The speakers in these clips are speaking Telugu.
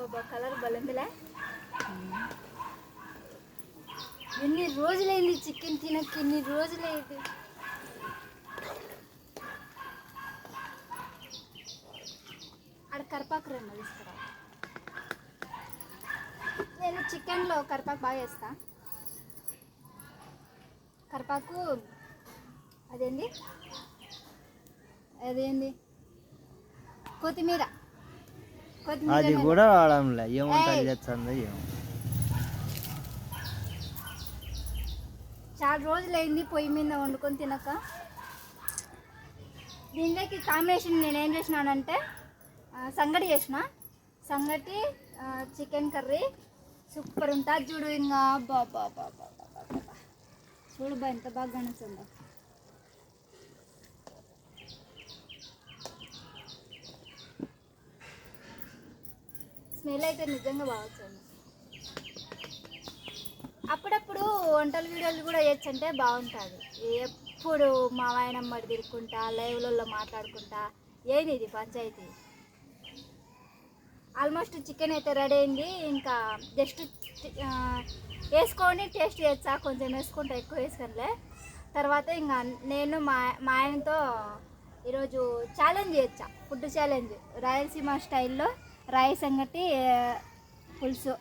బాబా కలర్ బలందిలే. ఎన్ని రోజులైంది చికెన్ తినక, ఎన్ని రోజులైంది. ఆడ కరిపాకు రెండు తీసుకురా. నేను చికెన్లో కరిపాకు బాగా వేస్తా. కరిపాకు అదేంది కొత్తిమీర అది కూడా వాడంలే. ఏమంటుంది తెచ్చిందో ఏమో. చాలా రోజులైంది పొయ్యి మీద వండుకొని తినక. దీనికి కాంబినేషన్ నేనేం చేసినానంటే సంగటి చేసిన. సంగటి చికెన్ కర్రీ సూపర్ ఉంటుంది చూడు. ఇంకా బాబా బాబా చూడు బా ఎంత బాగా కనిపిస్తుందో. స్మెల్ అయితే నిజంగా బాగా వచ్చింది. అప్పుడప్పుడు వంటల వీడియోలు కూడా వేయచ్చంటే బాగుంటుంది. ఎప్పుడు మా వాయనమ్మడి తిరుక్కుంటా లైవ్లలో మాట్లాడుకుంటా ఏంది ఇది పంచాయతీ. ఆల్మోస్ట్ చికెన్ అయితే రెడీ అయింది. ఇంకా జస్ట్ వేసుకొని టేస్ట్ చేయొచ్చా, కొంచెం వేసుకుంటా, ఎక్కువ వేసుకొనిలే. తర్వాత ఇంకా నేను మా ఆయనతో ఈరోజు ఛాలెంజ్ చేయొచ్చా, ఫుడ్ ఛాలెంజ్. రాయలసీమ స్టైల్లో రాయి సంగటి పులుసు,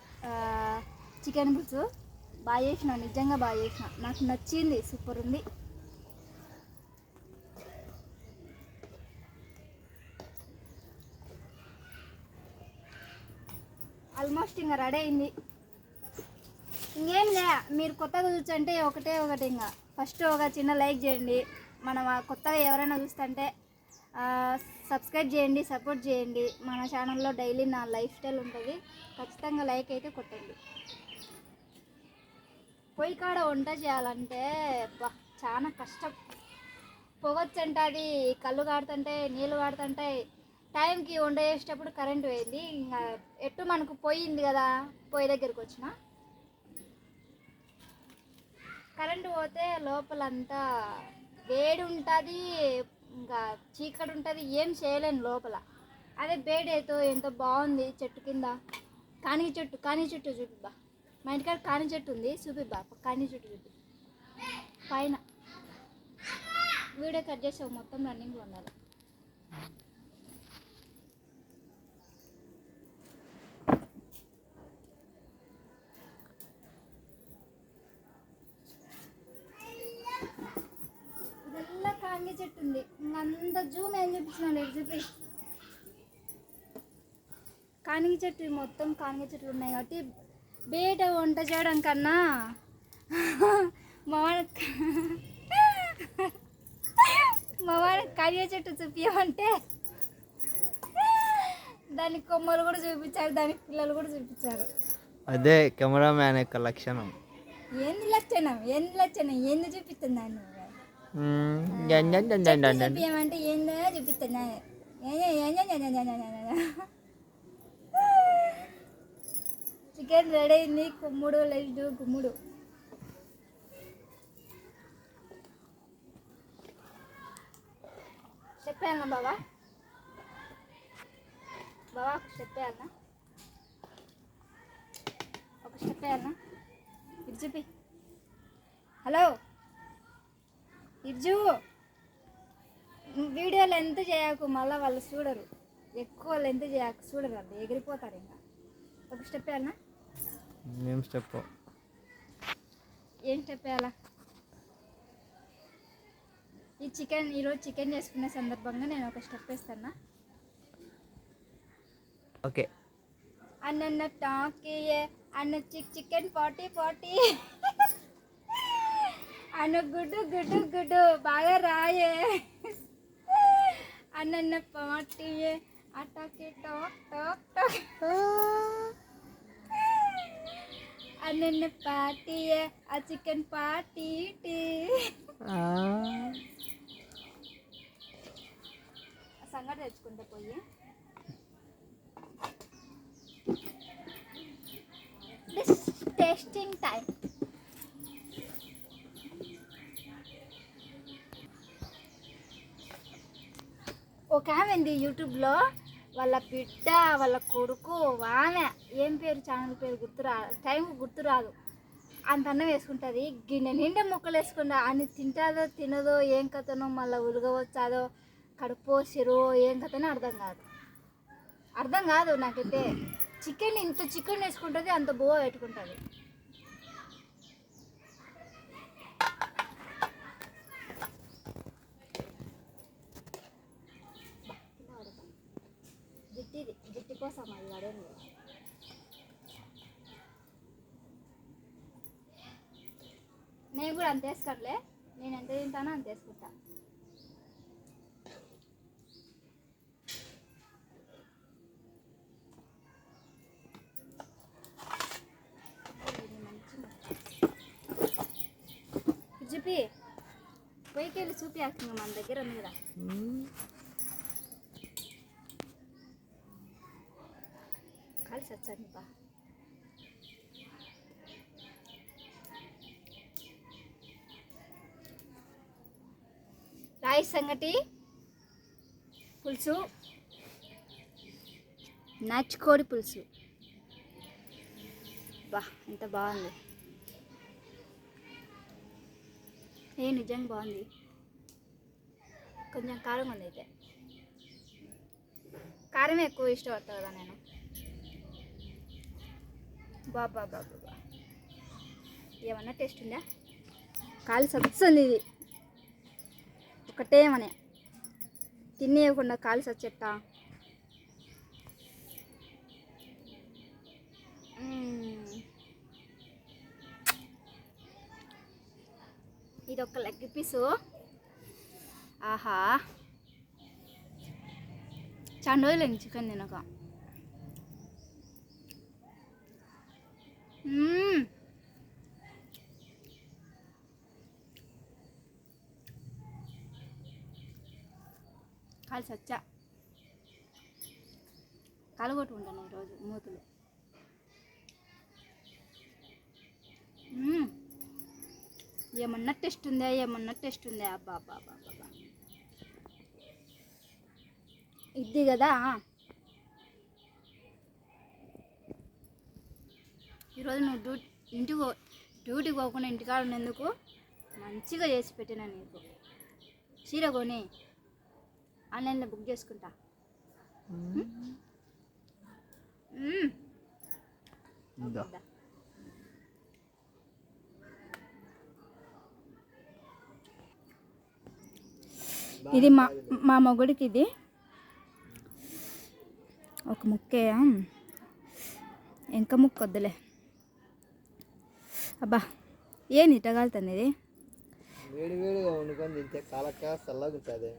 చికెన్ పులుసు బాగా చేసిన, నిజంగా బాగా చేసిన. నాకు నచ్చింది, సూపర్ ఉంది. ఆల్మోస్ట్ ఇంకా రెడీ అయింది. ఇంకేం లే, మీరు కొత్తగా చూసంటే ఒకటి ఇంకా ఫస్ట్ ఒక చిన్న లైక్ చేయండి. మనం కొత్తగా ఎవరైనా చూస్తుంటే సబ్స్క్రైబ్ చేయండి, సపోర్ట్ చేయండి. మన ఛానల్లో డైలీ నా లైఫ్ స్టైల్ ఉంటుంది. ఖచ్చితంగా లైక్ అయితే కొట్టండి. పొయ్యి కాడ వంట చేయాలంటే చాలా కష్టం. పొగొచ్చంటుంది, కళ్ళు కాడుతుంటాయి, నీళ్ళు కాడుతుంటాయి. టైంకి వంట చేసేటప్పుడు కరెంటు పోయింది. ఇంకా ఎట్టు మనకు పోయింది కదా, పొయ్యి దగ్గరికి వచ్చిన. కరెంటు పోతే లోపలంతా వేడి ఉంటుంది, ఇంకా చీకటి ఉంటుంది, ఏం చేయలేను లోపల. అదే వేడైతే ఎంత బాగుంది. చెట్టు కింద కాని చెట్టు చూపిబ్బా. మా ఇంటికాడ కాని చెట్టు ఉంది, చూపిబ్బా. కాని చెట్టు చూపి పైన. వీడియో కట్ చేసావు, మొత్తం రన్నింగ్లో ఉండాలి. ఇదెల్లా కాంగి చెట్టు ఉంది. ఇంకంత జూమ్ ఏం చూపించినాను, ఇది చూపి. కానిగ చెట్టు మొత్తం కానిగ చెట్లు ఉన్నాయి కాబట్టి బయట వంట చేయడం కన్నా మా వాడి కానిగ చెట్టు చూపించమంటే దానికి కొమ్మలు కూడా చూపించారు, దానికి పిల్లలు కూడా చూపించారు. అదే కెమెరామ్యాన్ యొక్క లక్షణం. ఏంది లక్షణం ఏంది చూపిస్తున్నాను చూపించమంటే ఏందో చూపిస్తున్నాను. చికెన్ రెడీ అయింది. కుమ్ముడు లేదు, గుమ్ముడు. చెప్పాను బాబా, ఒక స్టెప్ వేయాలన్నా, ఇది చూపి. హలో ఇర్జు, వీడియో లెంత్ చేయకు, మళ్ళీ వాళ్ళు చూడరు. ఎక్కువ లెంత్ చేయకు, చూడరు, వాళ్ళు ఎగిరిపోతారు. ఇంకా ఒక స్టెప్ వేయాలన్నా. ఏం స్టెప్ వేయాలా? ఈరోజు చికెన్ చేసుకునే సందర్భంగా నేను ఒక స్టెప్ వేస్తానా. ఓకే. అన్న టాకీయే అన్న చికెన్ పార్టీ అన్న గుడ్డు బాగా రాయే అన్న పార్టీయే అటాకి టాక్ అన్న పార్టీయే ఆ చికెన్ పార్టీ సంగటి తెచ్చుకుంటే పోయి. Tasting time. ఒక ఆమె ఉంది యూట్యూబ్లో, వాళ్ళ బిడ్డ వాళ్ళ కొడుకు ఆమె ఏం పేరు ఛానల్ పేరు టైంకి గుర్తురాదు. అంత అన్నం వేసుకుంటుంది, గిన్నె నిండా ముక్కలు వేసుకుంటా. అని తింటాదో తినదో ఏం కథనో, మళ్ళీ ఉలగవచ్చాదో కడుపు సిరో ఏం కథనో అర్థం కాదు నాకైతే. చికెన్ ఇంత చికెన్ వేసుకుంటుంది, అంత బువ్వ పెట్టుకుంటుంది. జిట్టి కోసం అది పడేది. నేను కూడా అంత వేసుకోవట్లే, నేను ఎంత తింటానో అంత వేసుకుంటా. చూపి పోయికి వెళ్ళి చూపియాల్సింది, మన దగ్గర ఉంది కదా. కలిసి వచ్చాను బా. రాయి సంగటి పులుసు, నాచుకోడి పులుసు. బా ఎంత బాగుంది, నిజంగా బాగుంది. కొంచెం కారం ఉంది, అయితే కారం ఎక్కువ ఇష్టపడతా కదా నేను. బాబా ఏమన్నా టేస్ట్ ఉందా? కాలు సచ్చింది ఇది ఒకటేమనే తినేయకుండా కాలు సచ్చెట్టా. ఇది ఒక లెగ్ పీసు. ఆహా, చాలా రోజులైంది చికెన్ తినక. కాలు సచ్చా, కాలు కొట్టుకుంటాను ఈరోజు మూతులు. ఏమన్నా టేస్ట్ ఉందా అబ్బా అబ్బా అబ్బా అబ్బా. ఇది కదా ఈరోజు నువ్వు డ్యూటీకి పోకుండా ఇంటికాడ ఉన్నందుకు మంచిగా చేసి పెట్టినా నీకు. చీర కొని ఆన్లైన్లో బుక్ చేసుకుంటా. ఇది మా మొగుడికి, ఇది ఒక ముక్కే, ఇంకా ముక్క వద్దులే. అబ్బా ఏం ఇట్టగలుగుతుంది ఇది. వేడివేడిగా వండుకొని తింటే కాలక చల్లగుంటుంది.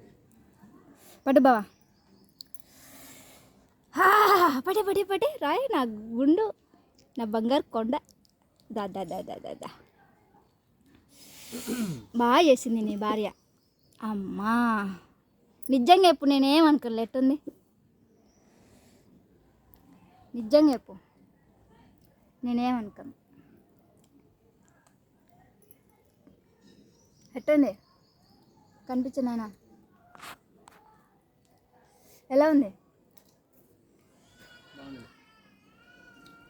పట్టు బావా, పడి రాయ్ నా గుండు, నా బంగారు కొండ. దా బాగా చేసింది నీ భార్య. అమ్మా నిజంగా చెప్పు, నేనేమనుకోలే. ఎట్టుంది నిజంగా చెప్పు, నేనేమనుకోను. ఎట్టుంది కనిపించినానా? ఎలా ఉంది?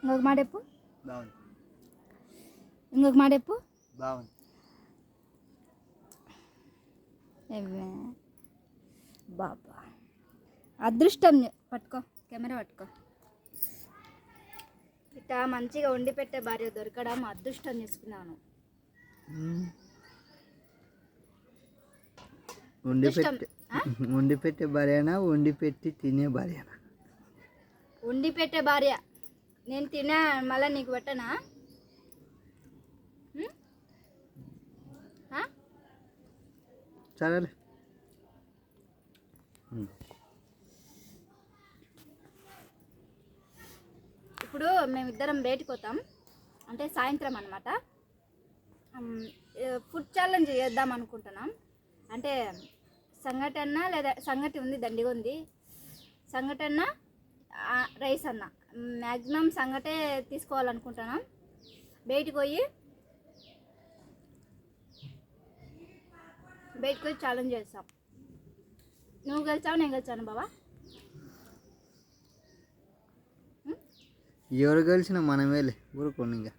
ఇంకొక మాట చెప్పు. బాగుంది. బాబా అదృష్టం. పట్టుకో, కెమెరా పట్టుకో. ఇట్లా మంచిగా వండి పెట్టే భార్య దొరకడం అదృష్టం చేసుకున్నాను. వండి పెట్టే భార్యనా, వండి పెట్టి తినే భార్యనా? వండి పెట్టే భార్య. నేను తినా మళ్ళీ నీకు పెట్టనా? సరేలే. ఇప్పుడు మేమిద్దరం బయటకు పోతాం, అంటే సాయంత్రం అనమాట. ఫుడ్ ఛాలెంజ్ చేద్దాం అనుకుంటున్నాం. అంటే సంగటన్న లేదా సంగటి ఉంది, దండిగా ఉంది. సంగటన్న రైస్ అన్న, మ్యాక్సిమం సంగటే తీసుకోవాలనుకుంటున్నాం. బయటికి పోయి ఛాలెంజ్ చేస్తాం. నువ్వు గెలిచావు, నేను గెలిచాను బావా. ఎవరు గెలిచినా మనమేలే ఊరుకోండి ఇంకా